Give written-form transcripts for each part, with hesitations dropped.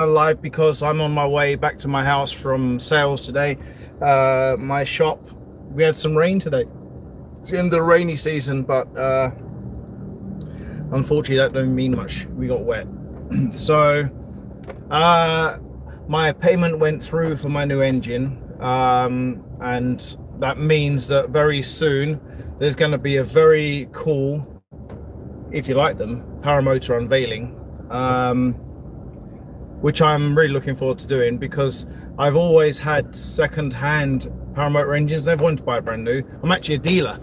live because I'm on my way back to my house from sales today. My shop, we had some rain today. It's the end of the rainy season, but unfortunately that don't mean much. We got wet. So my payment went through for my new engine, and that means that very soon there's going to be a very cool, if you like them, Paramotor unveiling, which I'm really looking forward to doing, because I've always had second-hand Paramotor engines. Never wanted to buy a brand new. I'm actually a dealer,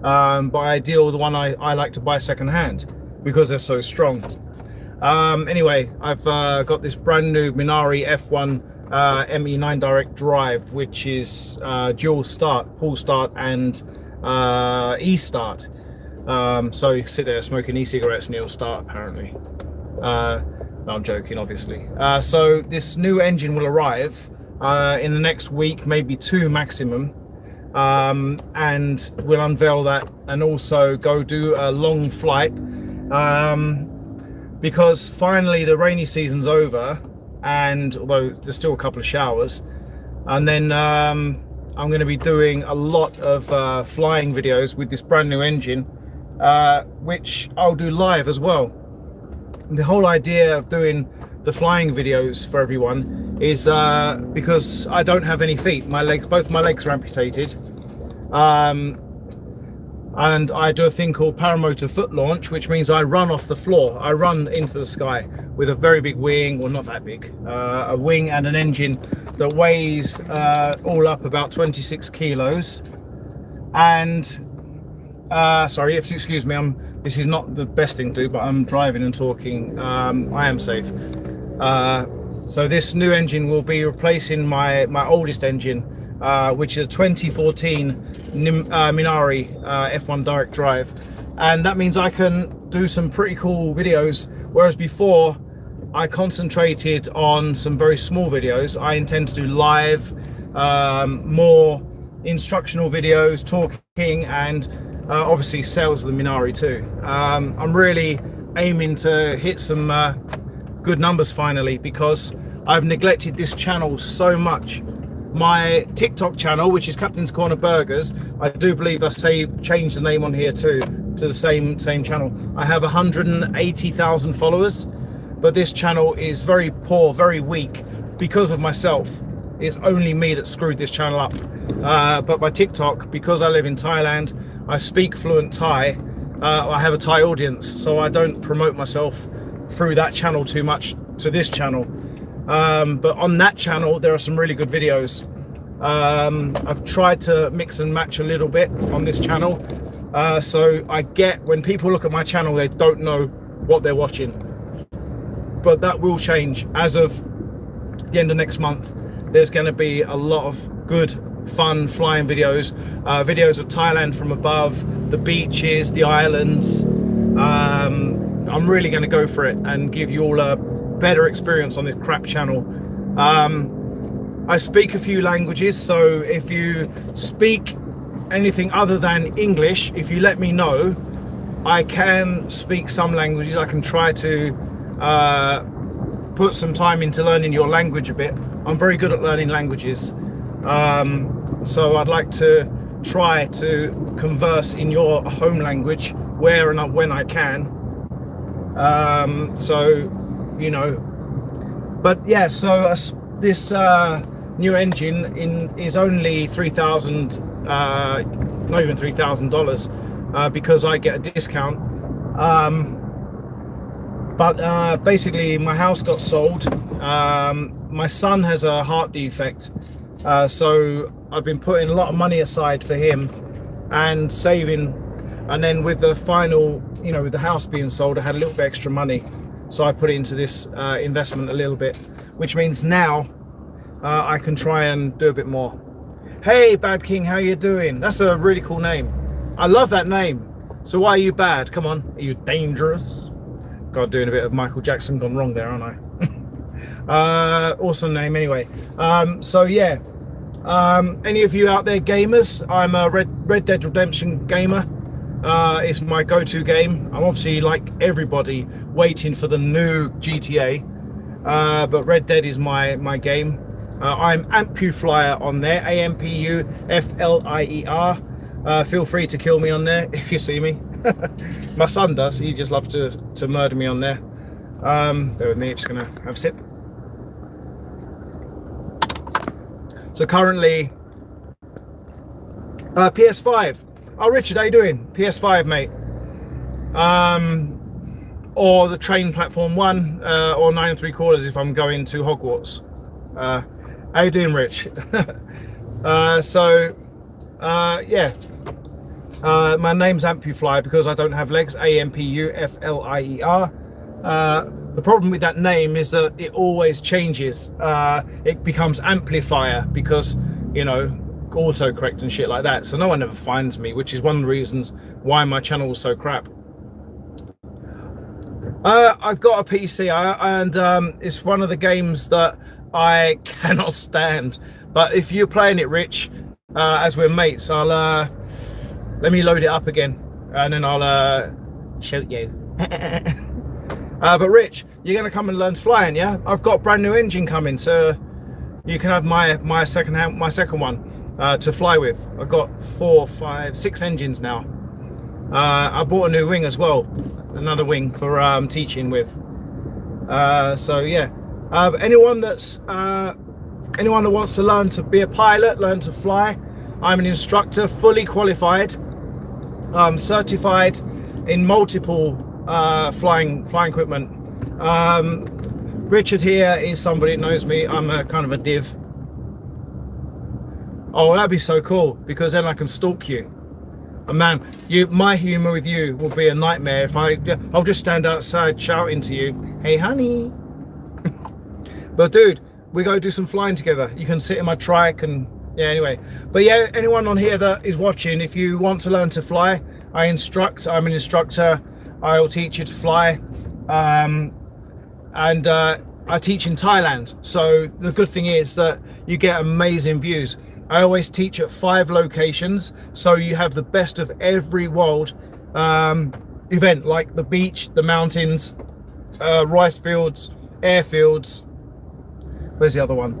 but I deal with the one I like to buy second-hand because they're so strong. Anyway, I've got this brand new Minari F1 ME9 direct drive, which is dual start, pull start and e-start. So you sit there smoking e-cigarettes and it'll start, apparently. No, I'm joking, obviously. So this new engine will arrive in the next week, maybe two maximum, and we'll unveil that and also go do a long flight, because finally the rainy season's over, and although there's still a couple of showers, and then I'm going to be doing a lot of flying videos with this brand new engine, which I'll do live as well. The whole idea of doing the flying videos for everyone is because I don't have any feet. My legs, both my legs are amputated, and I do a thing called paramotor foot launch, which means I run off the floor. I run into the sky with a very big wing, well, not that big, a wing and an engine that weighs all up about 26 kilos. And sorry, if you excuse me, this is not the best thing to do, but I'm driving and talking. I am safe. So this new engine will be replacing my oldest engine, which is a 2014 Minari F1 direct drive, and that means I can do some pretty cool videos, whereas before I concentrated on some very small videos. I intend to do live, more instructional videos, talking, and obviously sales of the Minari too. I'm really aiming to hit some good numbers finally, because I've neglected this channel so much. My TikTok channel, which is Captain's Corner Burgers, I do believe I changed the name on here too to the same channel. I have 180,000 followers, but this channel is very poor, very weak, because of myself. It's only me that screwed this channel up. But my TikTok, because I live in Thailand, I speak fluent Thai, I have a Thai audience, so I don't promote myself through that channel too much to this channel. But on that channel there are some really good videos. I've tried to mix and match a little bit on this channel, so I get, when people look at my channel, they don't know what they're watching. But that will change. As of the end of next month, there's going to be a lot of good fun flying videos, videos of Thailand from above, the beaches, the islands. I'm really going to go for it and give you all a better experience on this crap channel. I speak a few languages, so if you speak anything other than English, if you let me know, I can speak some languages. I can try to put some time into learning your language a bit. I'm very good at learning languages, so I'd like to try to converse in your home language where and when I can. So, you know, but yeah, so this new engine is only $3,000, not even $3,000, because I get a discount. But basically my house got sold. My son has a heart defect, so I've been putting a lot of money aside for him and saving, and then with the final, you know, with the house being sold, I had a little bit extra money, so I put it into this investment a little bit, which means now I can try and do a bit more. Hey Bad King, how you doing? That's a really cool name. I love that name. So why are you bad? Come on, are you dangerous? God, doing a bit of Michael Jackson gone wrong there, aren't I? Awesome name anyway. So yeah, any of you out there gamers, I'm a Red Dead Redemption gamer. It's my go-to game. I'm obviously, like everybody, waiting for the new GTA. but Red Dead is my game. I'm AmpUFlyer on there, AmpUFLIER. Feel free to kill me on there if you see me. My son does. He just loves to murder me on there. Bear with me, just gonna have a sip. So currently, PS5. Oh, Richard, how you doing? PS5, mate. Or the Train Platform 1, or 9 3/4 if I'm going to Hogwarts. How you doing, Rich? Yeah. My name's AmpUFlyer because I don't have legs. AmpUFLIER. The problem with that name is that it always changes. It becomes Amplifier because, you know, autocorrect and shit like that. So no one ever finds me, which is one of the reasons why my channel is so crap. I've got a PC and it's one of the games that I cannot stand. But if you're playing it, Rich, as we're mates, I'll let me load it up again and then I'll shoot you. But Rich, you're gonna come and learn flying, yeah? I've got a brand new engine coming, so you can have my second one to fly with. I've got 4, 5, 6 engines now. I bought a new wing as well, another wing for teaching with. So yeah, anyone that wants to learn to be a pilot, learn to fly, I'm an instructor, fully qualified, certified in multiple flying equipment. Richard here is somebody that knows me. I'm a kind of a div. Oh, that'd be so cool, because then I can stalk you. And man, my humor with you will be a nightmare if I'll just stand outside shouting to you, "Hey, honey." But dude, we go do some flying together. You can sit in my trike and yeah, anyway. But yeah, anyone on here that is watching, if you want to learn to fly, I'm an instructor. I'll teach you to fly. And I teach in Thailand. So the good thing is that you get amazing views. I always teach at 5 locations, so you have the best of every world event, like the beach, the mountains, rice fields, airfields. Where's the other one?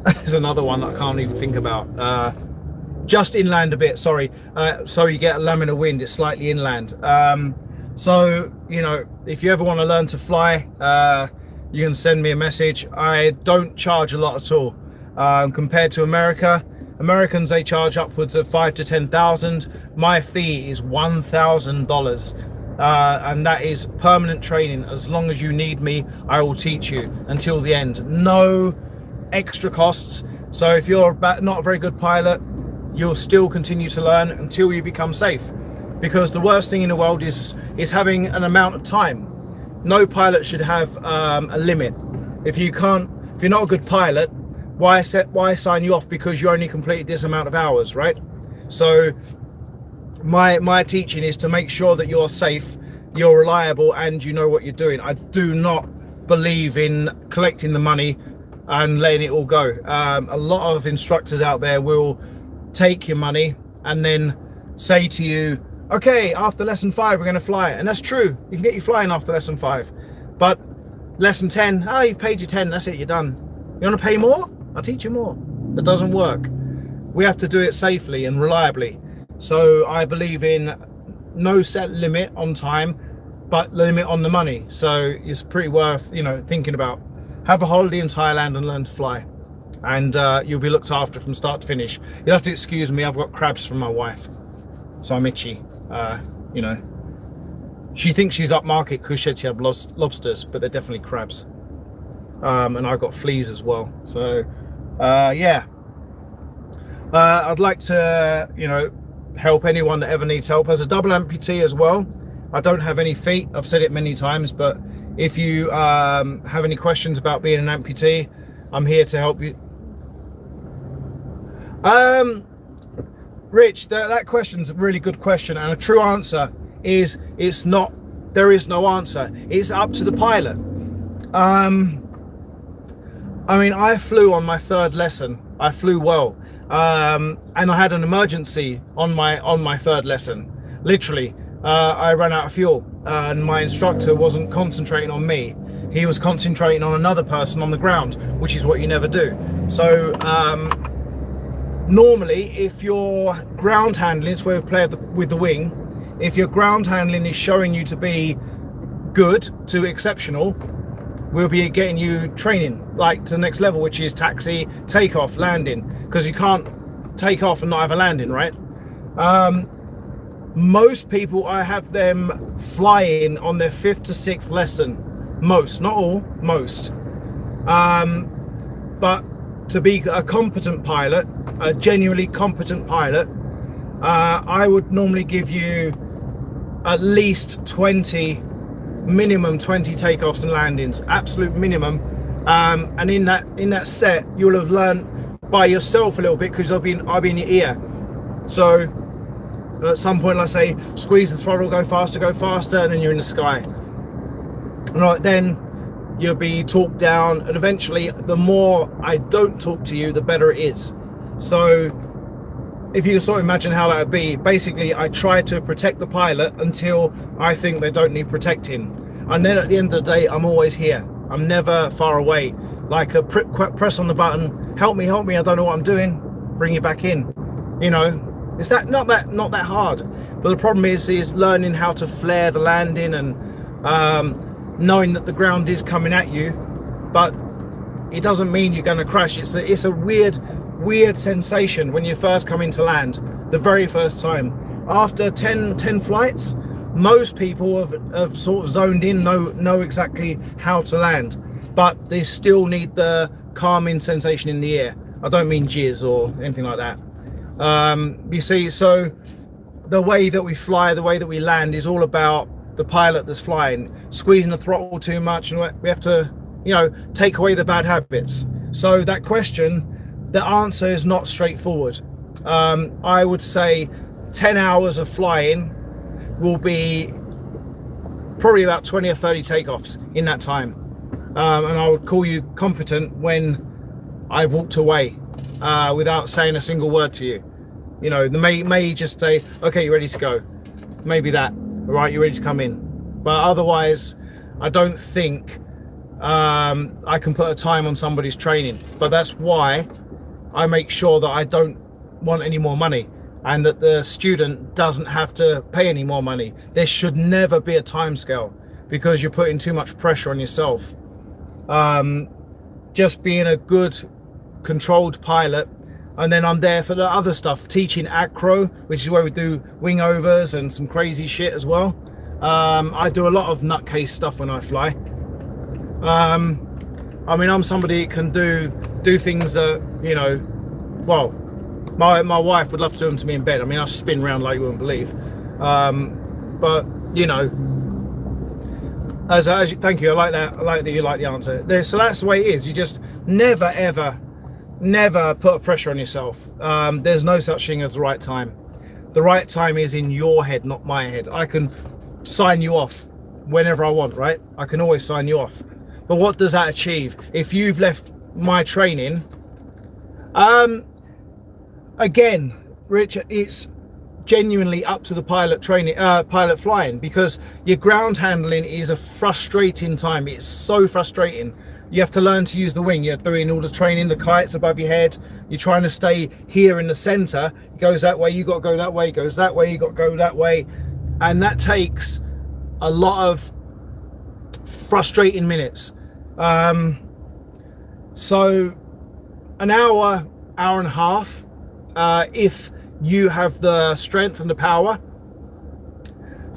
There's another one that I can't even think about. Just inland a bit, sorry. So you get a laminar wind, it's slightly inland. So, you know, if you ever want to learn to fly, you can send me a message. I don't charge a lot at all. Compared to Americans, they charge upwards of 5,000 to 10,000. My fee is $1,000, and that is permanent training. As long as you need me, I will teach you until the end. No extra costs. So if you're not a very good pilot, you'll still continue to learn until you become safe. Because the worst thing in the world is having an amount of time. No pilot should have a limit. If you're not a good pilot, why sign you off because you only completed this amount of hours, right? So my teaching is to make sure that you're safe, you're reliable, and you know what you're doing. I do not believe in collecting the money and letting it all go. A lot of instructors out there will take your money and then say to you, okay, after lesson 5 we're going to fly, and that's true. You can get you flying after lesson 5, but lesson 10, oh, you've paid your 10, that's it, you're done. You want to pay more? I'll teach you more. That doesn't work. We have to do it safely and reliably. So I believe in no set limit on time, but limit on the money. So it's pretty worth, you know, thinking about. Have a holiday in Thailand and learn to fly, and you'll be looked after from start to finish. You'll have to excuse me, I've got crabs from my wife, so I'm itchy. You know, she thinks she's upmarket because she had lobsters, but they're definitely crabs. And I've got fleas as well. So yeah, I'd like to, you know, help anyone that ever needs help. As a double amputee as well, I don't have any feet. I've said it many times, but if you have any questions about being an amputee, I'm here to help you. Rich, that question's a really good question, and a true answer is there is no answer. It's up to the pilot. I mean, I flew on my 3rd lesson. I flew well, and I had an emergency on my 3rd lesson. Literally, I ran out of fuel, and my instructor wasn't concentrating on me. he was concentrating on another person on the ground, which is what you never do. So normally, if your ground handling, it's where we play with the wing, if your ground handling is showing you to be good to exceptional, we'll be getting you training like to the next level, which is taxi, takeoff, landing, because you can't take off and not have a landing, right? Most people, I have them flying on their 5th to 6th lesson. Most, not all, most. But to be a competent pilot, a genuinely competent pilot, I would normally give you at least 20, minimum 20 takeoffs and landings, absolute minimum. And in that set, you'll have learned by yourself a little bit, because I'll be in your ear. So at some point, let's say, squeeze the throttle, go faster, and then you're in the sky. Right, then you'll be talked down, and eventually the more I don't talk to you, the better it is. So if you can sort of imagine how that would be, basically I try to protect the pilot until I think they don't need protecting, and then at the end of the day, I'm always here. I'm never far away. Like a press on the button, help me, I don't know what I'm doing, bring it back in. You know, it's not that hard. But the problem is learning how to flare the landing, and knowing that the ground is coming at you, but it doesn't mean you're going to crash. It's a weird sensation when you first come into land, the very first time. After 10 flights, most people have sort of zoned in, know exactly how to land, but they still need the calming sensation in the air. I don't mean jizz or anything like that. You see, so the way that we fly, the way that we land is all about the pilot that's flying. Squeezing the throttle too much, and we have to, take away the bad habits. So that question, the answer is not straightforward. I would say 10 hours of flying will be probably about 20 or 30 takeoffs in that time. And I would call you competent when I've walked away without saying a single word to you. They may just say, okay, you're ready to go. Maybe that, all right, you're ready to come in. But otherwise, I don't think I can put a time on somebody's training. But that's why I make sure that I don't want any more money, and that the student doesn't have to pay any more money. There should never be a time scale, because you're putting too much pressure on yourself. Just being a good controlled pilot, and then I'm there for the other stuff, teaching acro, which is where we do wing overs and some crazy shit as well. I do a lot of nutcase stuff when I fly. I'm somebody that can do things that, well, my wife would love to do them to me in bed. I spin around like you wouldn't believe. But thank you. I like that. I like that you like the answer. So that's the way it is. You just never put pressure on yourself. There's no such thing as the right time. The right time is in your head, not my head. I can sign you off whenever I want, right? I can always sign you off. But what does that achieve? If you've left my training, again, Rich, it's genuinely up to the pilot flying, because your ground handling is a frustrating time. It's so frustrating. You have to learn to use the wing. You're doing all the training, the kites above your head. You're trying to stay here in the center. It goes that way, you got to go that way. It goes that way, you got to go that way. And that takes a lot of frustrating minutes. So an hour and a half, if you have the strength and the power.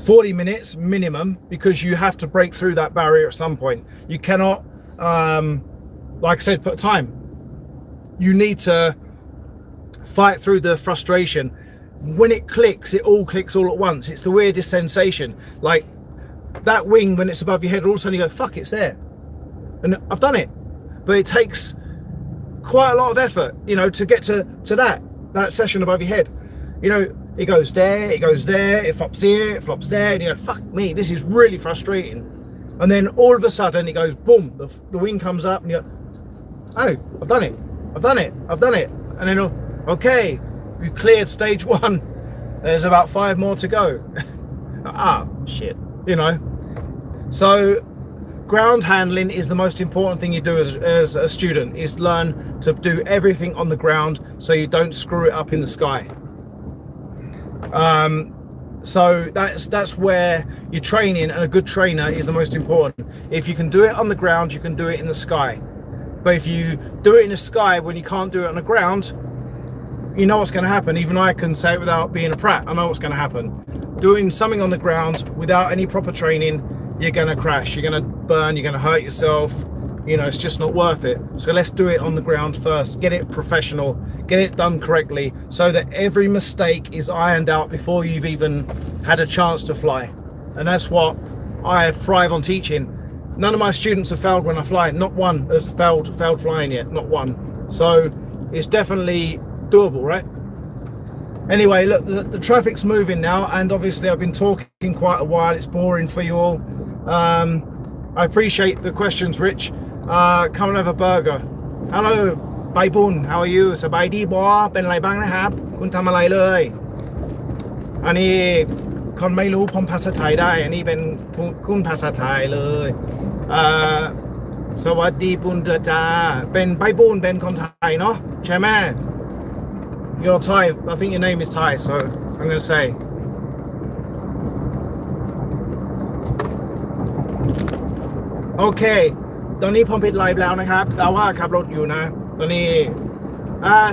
40 minutes minimum, because you have to break through that barrier at some point. You cannot, like I said, put time. You need to fight through the frustration. When it clicks, it all clicks all at once. It's the weirdest sensation. Like that wing, when it's above your head, all of a sudden you go, fuck, it's there. And I've done it. But it takes quite a lot of effort, to get to that session above your head. It goes there, it flops here, it flops there, and you go, fuck me, this is really frustrating. And then all of a sudden it goes, boom, the wing comes up, and you go, oh, I've done it. And then, okay, we cleared stage 1. There's about 5 more to go. Shit, So ground handling is the most important thing you do as a student, is learn to do everything on the ground so you don't screw it up in the sky. So that's where your training, and a good trainer is the most important. If you can do it on the ground, you can do it in the sky. But if you do it in the sky when you can't do it on the ground, you know what's going to happen. Even I can say it without being a prat. I know what's going to happen. Doing something on the ground without any proper training, you're going to crash, you're going to burn, you're going to hurt yourself. You know, it's just not worth it. So let's do it on the ground first. Get it professional, get it done correctly, so that every mistake is ironed out before you've even had a chance to fly. And that's what I thrive on teaching. None of my students have failed when I fly. Not one has failed flying yet, not one. So it's definitely doable, right? Anyway, look, the traffic's moving now, and obviously I've been talking quite a while. It's boring for you all. I appreciate the questions, Rich. Come and have a burger. Hello, Baibun. How are you? สบายดีบอเป็นไรบ้างนะครับคุณทำอะไรเลยอันนี้คนไม่รู้ผมภาษาไทยได้อันนี้เป็นคุณภาษาไทยเลยสวัสดีปุณเจ้าเป็นไบบุญเป็นคนไทยเนาะใช่ไหม You're Thai. I think your name is Thai, so I'm going to say. Okay. ตอนนี้ผมปิดไลฟ์แล้วนะครับแต่ว่าขับรถอยู่นะตอนนี้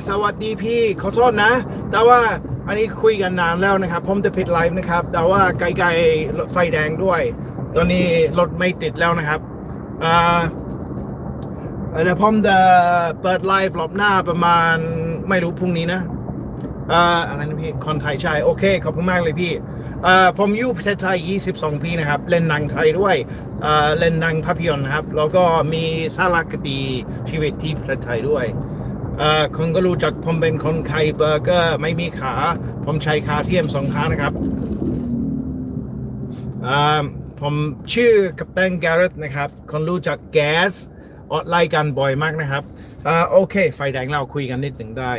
สวัสดีพี่ขอโทษนะแต่ว่าอันนี้คุยกันนานแล้วนะครับผมจะปิดไลฟ์นะครับแต่ว่าไกลๆรถไฟแดงด้วยตอนนี้รถไม่ติดแล้วนะครับเดี๋ยวผมจะเปิดไลฟ์รอบหน้าประมาณไม่รู้พรุ่งนี้นะอะไรนะพี่คนไทยใช่โอเคขอบคุณมากเลยพี่ผมอยู่ประเทศไทย22 ปีนะครับเล่นหนังไทยด้วยเล่นหนังภาพยนตร์นะครับแล้วก็มีสารคดีชีวิตที่ประเทศไทยด้วยคนก็รู้จักผมเป็นคนไทยเบอร์เกอร์ไม่มีขาผมใช้ขาเทียม2 ขานะครับผมชื่อกัปตันแกเรตนะครับคนรู้จักแก๊สออดไล่กันบ่อยมากนะครับโอเคไฟแดงเราคุยกันนิดหนึ่งได้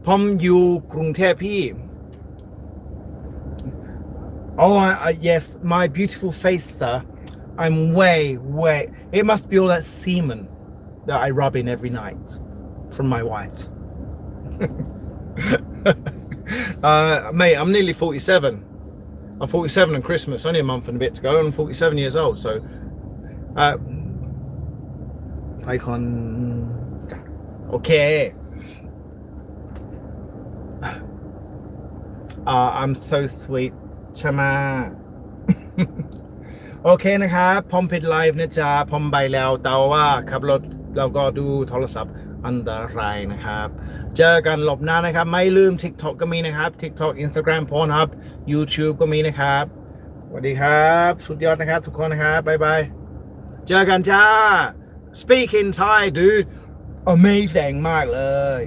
ผมอยู่กรุงเทพพี่ Oh yes, my beautiful face, sir. I'm way. It must be all that semen that I rub in every night from my wife. Mate, I'm nearly 47. I'm 47 on Christmas, only a month and a bit to go. I'm 47 years old, so okay. I'm so sweet. ใช่ไหม โอเคนะครับผมปิดไลฟ์นะจ๊ะผมไปแล้วแต่ว่าขับรถแล้วก็ดูโทรศัพท์อันตรายนะครับเจอกันรอบหน้านะครับไม่ลืม TikTok ก็มีนะครับ TikTok Instagram Pornhub YouTube ก็มีนะครับสวัสดีครับสุดยอดนะครับทุกคนนะครับบ๊ายบายเจอกันจ้า Speak in Thai dude amazing มากเลย